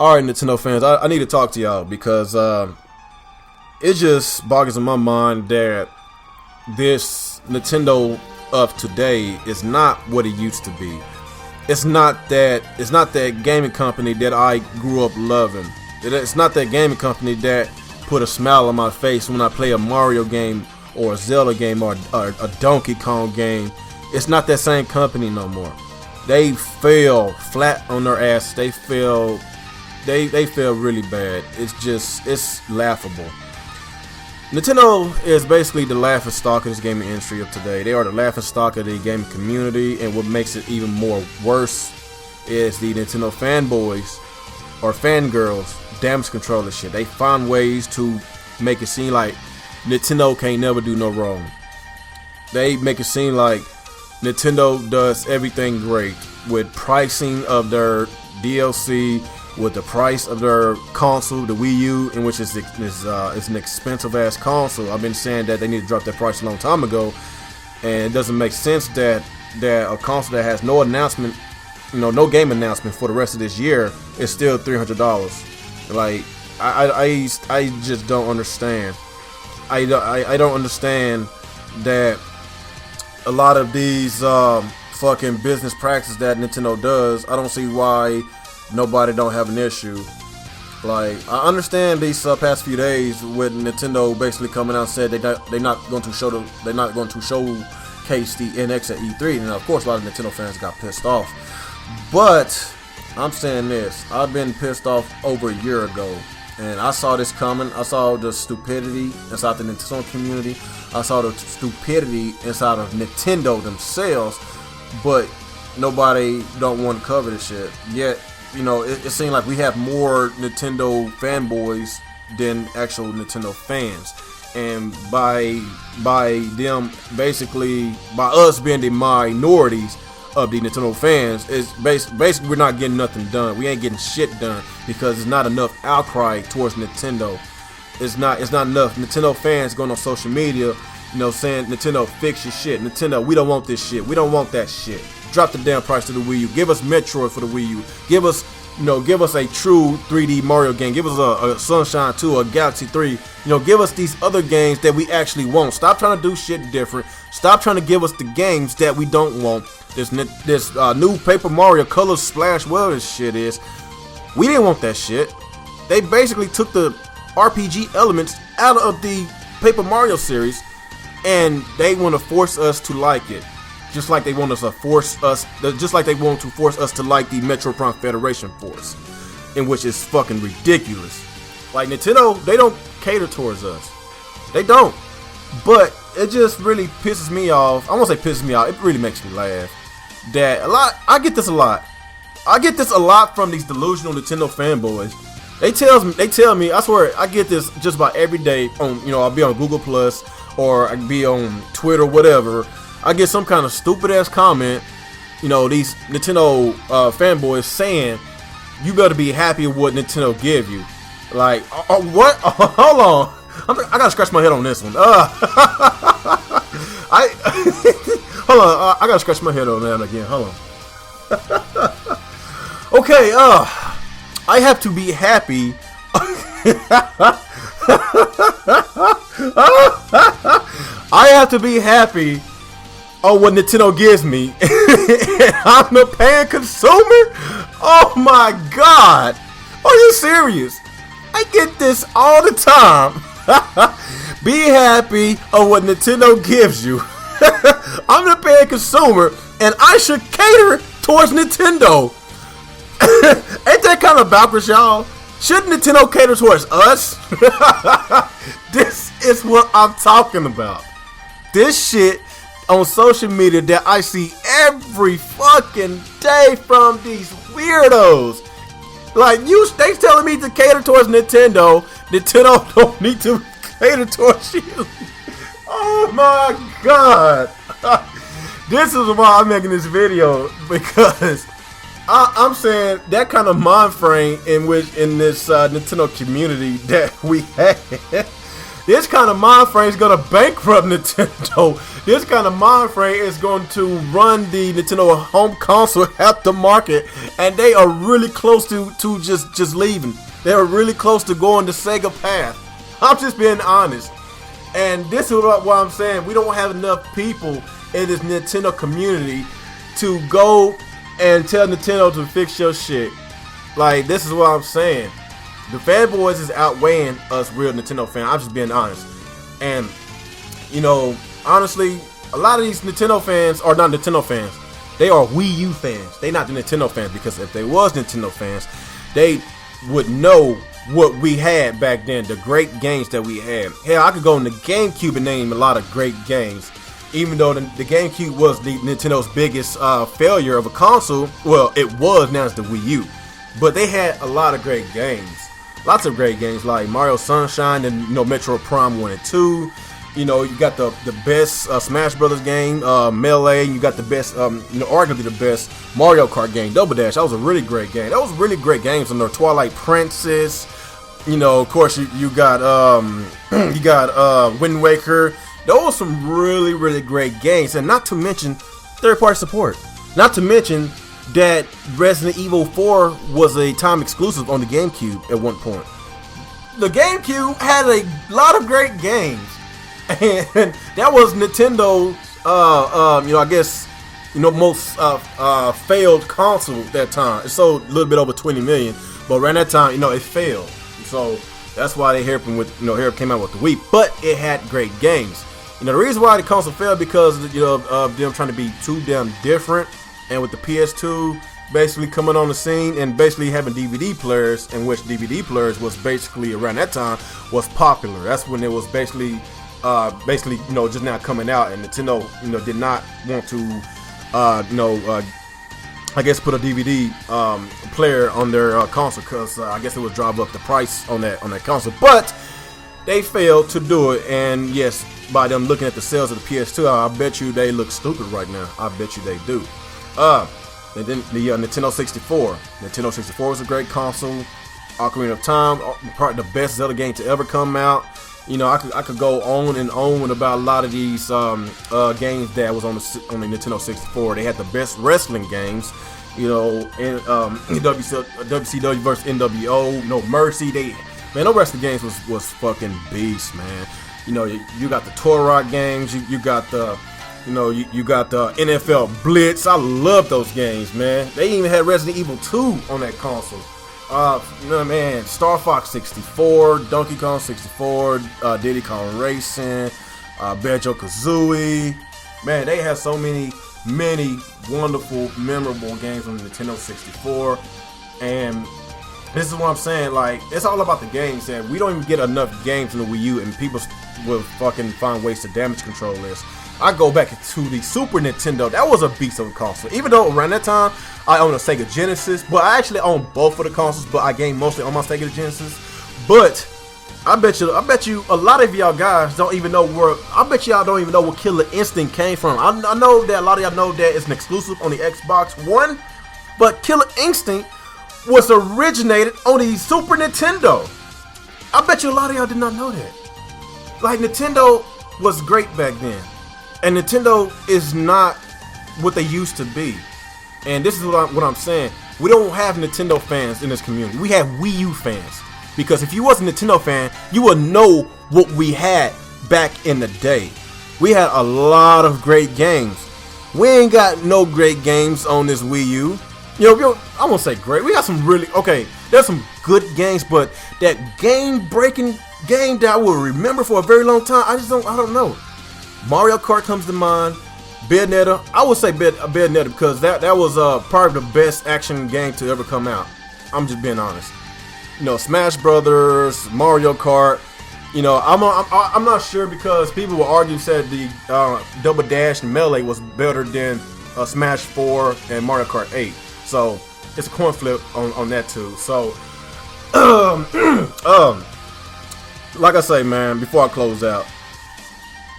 Alright, Nintendo fans, I need to talk to y'all because it just boggles in my mind that this Nintendo of today is not what it used to be. It's not that gaming company that I grew up loving. It's not that gaming company that put a smile on my face when I play a Mario game or a Zelda game or a Donkey Kong game. It's not that same company no more. They fell flat on their ass. They fell really bad. It's laughable. Nintendo is basically the laughing stock of this gaming industry of today. They are the laughing stock of the gaming community, and what makes it even more worse is the Nintendo fanboys or fangirls damage control this shit. They find ways to make it seem like Nintendo can't never do no wrong. They make it seem like Nintendo does everything great with pricing of their DLC, with the price of their console, the Wii U, in which is an expensive ass console. I've been saying that they need to drop that price a long time ago, and it doesn't make sense that a console that has no announcement, no game announcement for the rest of this year is still $300. Like, I just don't understand. I don't understand that a lot of these fucking business practices that Nintendo does. I don't see why nobody don't have an issue. Like, I understand these past few days with Nintendo basically coming out and said they're not going to showcase the NX at E3, and of course a lot of Nintendo fans got pissed off. But I'm saying this: I've been pissed off over a year ago, and I saw this coming. I saw the stupidity inside the Nintendo community. I saw the stupidity inside of Nintendo themselves, but nobody don't want to cover this shit yet. It seems like we have more Nintendo fanboys than actual Nintendo fans, and by them basically, by us being the minorities of the Nintendo fans, is basically we're not getting nothing done. We ain't getting shit done because there's not enough outcry towards Nintendo. It's not enough Nintendo fans going on social media, saying Nintendo, fix your shit. Nintendo, we don't want this shit. We don't want that shit. Drop the damn price to the Wii U. Give us Metroid for the Wii U. Give us a true 3D Mario game. Give us a Sunshine 2, a Galaxy 3. Give us these other games that we actually want. Stop trying to do shit different. Stop trying to give us the games that we don't want. This new Paper Mario Color Splash, whatever this shit is. We didn't want that shit. They basically took the RPG elements out of the Paper Mario series, and they want to force us to like it. Just like they want to force us to like the Metro Prime Federation Force, in which is fucking ridiculous. Like, Nintendo, they don't cater towards us. They don't. But it just really pisses me off. I won't say pisses me off. It really makes me laugh. I get this a lot. I get this a lot from these delusional Nintendo fanboys. They tell me, I swear, I get this just about every day. I'll be on Google Plus or I can be on Twitter, whatever. I get some kind of stupid ass comment, these Nintendo fanboys saying, you better be happy with what Nintendo give you. Like, what? Hold on. I gotta scratch my head on this one. Hold on. I gotta scratch my head on that again. Hold on. Okay. I have to be happy. I have to be happy on what Nintendo gives me. I'm a paying consumer? Oh my god. Are you serious? I get this all the time. Be happy on what Nintendo gives you. I'm a paying consumer, and I should cater towards Nintendo. Ain't that kind of backwards, y'all? Shouldn't Nintendo cater towards us? This is what I'm talking about. This shit on social media that I see every fucking day from these weirdos. Like, they telling me to cater towards Nintendo. Nintendo don't need to cater towards you. Oh my god. This is why I'm making this video, because I'm saying that kind of mind frame in this Nintendo community that we have This kind of mind frame is gonna bankrupt Nintendo. This kind of mind frame is going to run the Nintendo home console at the market, and they are really close to just leaving. They are really close to going the Sega path. I'm just being honest, and this is what I'm saying. We don't have enough people in this Nintendo community to go and tell Nintendo to fix your shit. Like, this is what I'm saying. The fanboys is outweighing us real Nintendo fans. I'm just being honest. And, you know, honestly, a lot of these Nintendo fans are not Nintendo fans. They are Wii U fans. They not the Nintendo fans, because if they was Nintendo fans, they would know what we had back then, the great games that we had. Hell, I could go in the GameCube and name a lot of great games. Even though the GameCube was the Nintendo's biggest failure of a console. Well, it was, now it's the Wii U. But they had a lot of great games. Lots of great games like Mario Sunshine and, you know, Metroid Prime 1 and 2. You know, you got the best Smash Brothers game, Melee. You got the best, you know, arguably the best Mario Kart game, Double Dash. That was a really great game. That was really great games. And the Twilight Princess. You know, of course, you got Wind Waker. Those were some really, really great games. And not to mention third-party support. Not to mention that Resident Evil 4 was a time exclusive on the GameCube at one point. The GameCube had a lot of great games, and that was Nintendo's, you know, I guess, you know, most failed console at that time. It sold a little bit over 20 million, but around that time, you know, it failed. So that's why they came out with the Wii. But it had great games. You know, the reason why the console failed because, you know, of them trying to be too damn different. And with the PS2 basically coming on the scene and basically having DVD players, in which DVD players was basically around that time was popular. That's when it was basically, you know, just now coming out, and Nintendo, you know, did not want to, you know, I guess put a DVD player on their console, because I guess it would drive up the price on that console. But they failed to do it, and yes, by them looking at the sales of the PS2, I bet you they look stupid right now. I bet you they do. And then the Nintendo 64. Nintendo 64 was a great console. Ocarina of Time, probably the best Zelda game to ever come out. You know, I could go on and on about a lot of these games that was on the Nintendo 64. They had the best wrestling games. You know, and WCW versus NWO, No Mercy. Man, no wrestling games was fucking beast, man. You know, you got the Turok games. You got the, you know, you got the NFL Blitz. I love those games, man. They even had Resident Evil 2 on that console. You know, man, Star Fox 64, Donkey Kong 64, Diddy Kong Racing, Banjo-Kazooie. Man, they had so many wonderful, memorable games on the Nintendo 64. And this is what I'm saying, like, it's all about the games, and we don't even get enough games in the Wii U, and people will fucking find ways to damage control this. I go back to the Super Nintendo. That was a beast of a console. Even though around that time I owned a Sega Genesis, but I actually own both of the consoles, but I game mostly on my Sega Genesis. But I bet you a lot of y'all guys don't even know where, I bet y'all don't even know where Killer Instinct came from. I know that a lot of y'all know that it's an exclusive on the Xbox One, but Killer Instinct was originated on the Super Nintendo. I bet you a lot of y'all did not know that. Like, Nintendo was great back then, and Nintendo is not what they used to be. And this is what I'm saying. We don't have Nintendo fans in this community. We have Wii U fans. Because if you was a Nintendo fan, you would know what we had back in the day. We had a lot of great games. We ain't got no great games on this Wii U. Yo, I won't say great. We got some really, okay, there's some good games, but that game-breaking game that I will remember for a very long time, I don't know. Mario Kart comes to mind. Bayonetta, I would say Bayonetta, because that was probably the best action game to ever come out. I'm just being honest. You know, Smash Brothers, Mario Kart. You know, I'm not sure, because people will argue, said the Double Dash and Melee was better than Smash 4 and Mario Kart 8. So it's a coin flip on that too. So like I say, man, before I close out,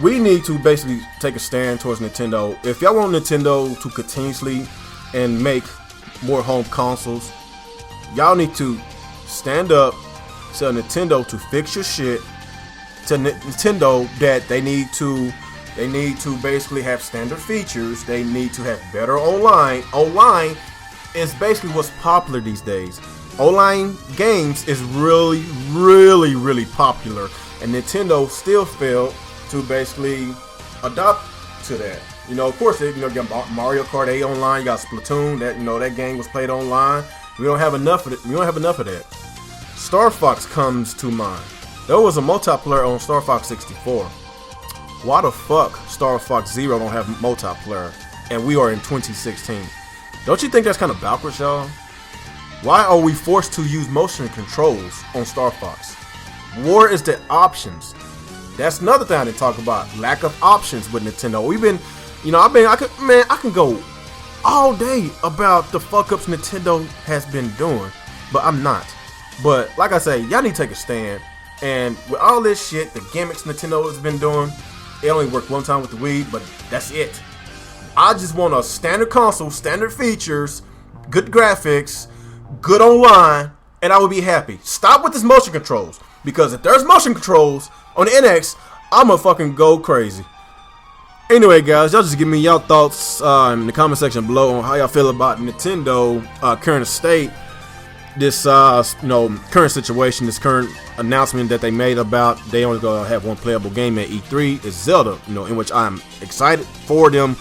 we need to basically take a stand towards Nintendo. If y'all want Nintendo to continuously and make more home consoles, y'all need to stand up, tell Nintendo to fix your shit, to Nintendo that they need to basically have standard features. They need to have better online. Online is basically what's popular these days. Online games is really, really, really popular, and Nintendo still failed to basically adopt to that. You know, of course, you got Mario Kart 8 online. You got Splatoon. That game was played online. We don't have enough of it. We don't have enough of that. Star Fox comes to mind. There was a multiplayer on Star Fox 64. Why the fuck Star Fox Zero don't have multiplayer, and we are in 2016? Don't you think that's kind of backwards, y'all? Why are we forced to use motion controls on Star Fox? Where is the options? That's another thing I didn't talk about. Lack of options with Nintendo. We've been, I can go all day about the fuck ups Nintendo has been doing, but I'm not. But like I say, y'all need to take a stand. And with all this shit, the gimmicks Nintendo has been doing, it only worked one time with the Wii, but that's it. I just want a standard console, standard features, good graphics, good online, and I will be happy. Stop with this motion controls, because if there's motion controls on the NX, I'ma fucking go crazy. Anyway, guys, y'all just give me y'all thoughts in the comment section below on how y'all feel about Nintendo current state, this current situation, this current announcement that they made about they only gonna have one playable game at E3 is Zelda. In which I'm excited for them.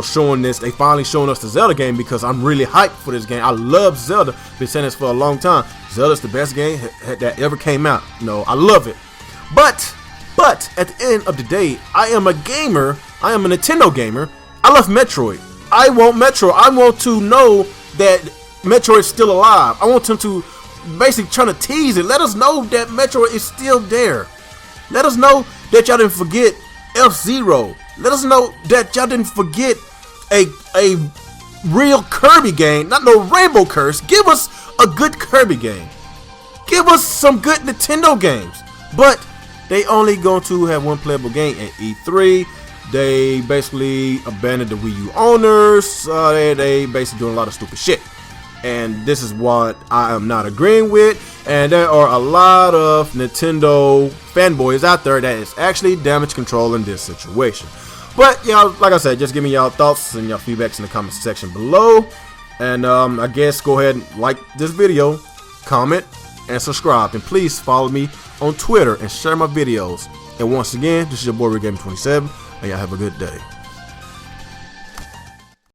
Showing this, they finally showing us the Zelda game, because I'm really hyped for this game. I love Zelda. Been saying this for a long time. Zelda's the best game that ever came out. I love it. But at the end of the day, I am a gamer. I am a Nintendo gamer. I love Metroid. I want Metroid. I want to know that Metroid is still alive. I want them to basically trying to tease it. Let us know that Metroid is still there. Let us know that y'all didn't forget F-Zero. Let us know that y'all didn't forget a real Kirby game, not no Rainbow Curse. Give us a good Kirby game. Give us some good Nintendo games. But they only going to have one playable game at E3. They basically abandoned the Wii U owners. They basically doing a lot of stupid shit. And this is what I am not agreeing with. And there are a lot of Nintendo fanboys out there that is actually damage control in this situation. But y'all, like I said, just give me y'all thoughts and y'all feedbacks in the comment section below. And I guess go ahead and like this video, comment, and subscribe. And please follow me on Twitter and share my videos. And once again, this is your boy RaGamer27, and y'all have a good day.